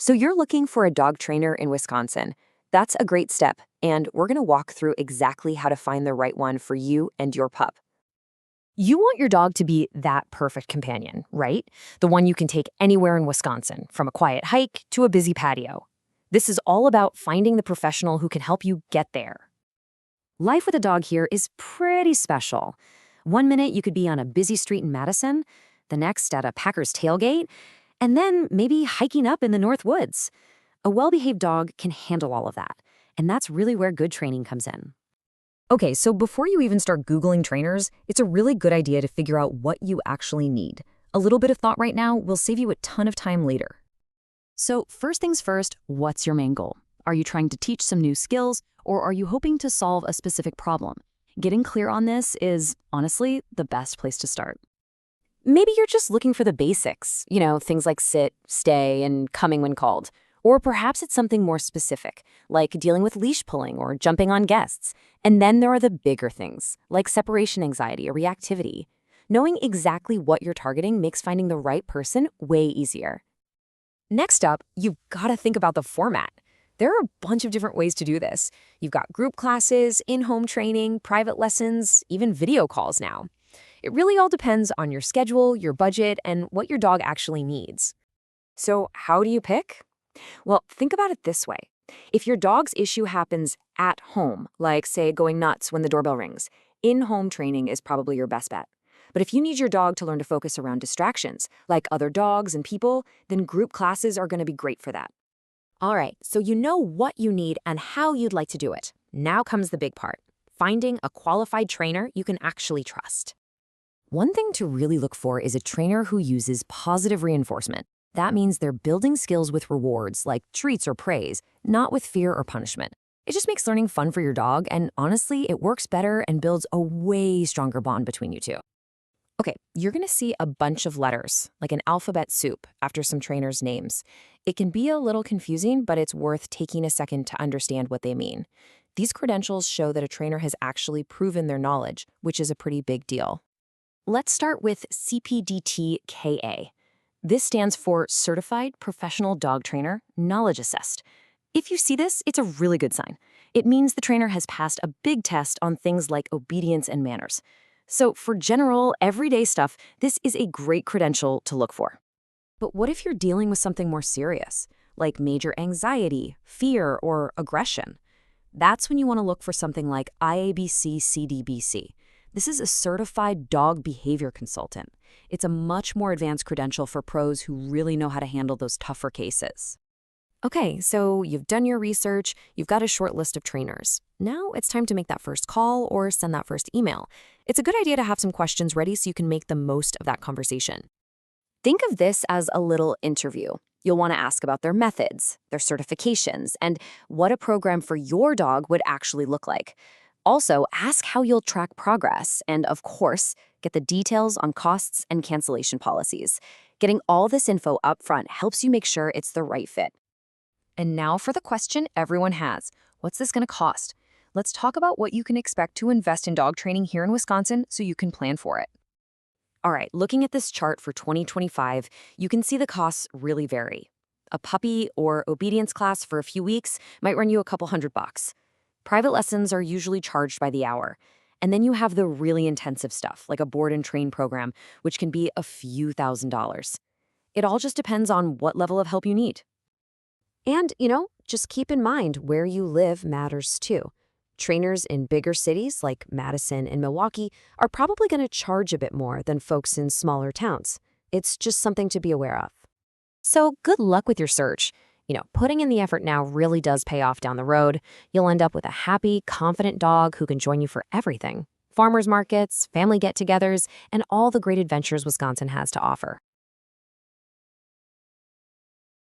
So you're looking for a dog trainer in Wisconsin. That's a great step, and we're going to walk through exactly how to find the right one for you and your pup. You want your dog to be that perfect companion, right? The one you can take anywhere in Wisconsin, from a quiet hike to a busy patio. This is all about finding the professional who can help you get there. Life with a dog here is pretty special. One minute you could be on a busy street in Madison, the next at a Packers tailgate, and then maybe hiking up in the North Woods. A well-behaved dog can handle all of that, and that's really where good training comes in. Okay, so before you even start Googling trainers, it's a really good idea to figure out what you actually need. A little bit of thought right now will save you a ton of time later. So first things first, what's your main goal? Are you trying to teach some new skills, or are you hoping to solve a specific problem? Getting clear on this is, honestly, the best place to start. Maybe you're just looking for the basics, things like sit, stay, and coming when called. Or perhaps it's something more specific, like dealing with leash pulling or jumping on guests. And then there are the bigger things, like separation anxiety or reactivity. Knowing exactly what you're targeting makes finding the right person way easier. Next up, you've got to think about the format. There are a bunch of different ways to do this. You've got group classes, in-home training, private lessons, even video calls now. It really all depends on your schedule, your budget, and what your dog actually needs. So how do you pick? Well, think about it this way. If your dog's issue happens at home, like, say, going nuts when the doorbell rings, in-home training is probably your best bet. But if you need your dog to learn to focus around distractions, like other dogs and people, then group classes are going to be great for that. All right, so you know what you need and how you'd like to do it. Now comes the big part, finding a qualified trainer you can actually trust. One thing to really look for is a trainer who uses positive reinforcement. That means they're building skills with rewards, like treats or praise, not with fear or punishment. It just makes learning fun for your dog, and honestly, it works better and builds a way stronger bond between you two. Okay, you're going to see a bunch of letters, like an alphabet soup, after some trainers' names. It can be a little confusing, but it's worth taking a second to understand what they mean. These credentials show that a trainer has actually proven their knowledge, which is a pretty big deal. Let's start with CPDT-KA. This stands for Certified Professional Dog Trainer, Knowledge Assessed. If you see this, it's a really good sign. It means the trainer has passed a big test on things like obedience and manners. So for general, everyday stuff, this is a great credential to look for. But what if you're dealing with something more serious, like major anxiety, fear, or aggression? That's when you want to look for something like IABC-CDBC. This is a certified dog behavior consultant. It's a much more advanced credential for pros who really know how to handle those tougher cases. Okay, so you've done your research, you've got a short list of trainers. Now it's time to make that first call or send that first email. It's a good idea to have some questions ready so you can make the most of that conversation. Think of this as a little interview. You'll want to ask about their methods, their certifications, and what a program for your dog would actually look like. Also, ask how you'll track progress and, of course, get the details on costs and cancellation policies. Getting all this info up front helps you make sure it's the right fit. And now for the question everyone has. What's this going to cost? Let's talk about what you can expect to invest in dog training here in Wisconsin so you can plan for it. All right, looking at this chart for 2025, you can see the costs really vary. A puppy or obedience class for a few weeks might run you a couple $100. Private lessons are usually charged by the hour. And then you have the really intensive stuff, like a board and train program, which can be a few $1,000s. It all just depends on what level of help you need. And, just keep in mind where you live matters too. Trainers in bigger cities like Madison and Milwaukee are probably going to charge a bit more than folks in smaller towns. It's just something to be aware of. So good luck with your search. Putting in the effort now really does pay off down the road. You'll end up with a happy, confident dog who can join you for everything. Farmers markets, family get-togethers, and all the great adventures Wisconsin has to offer.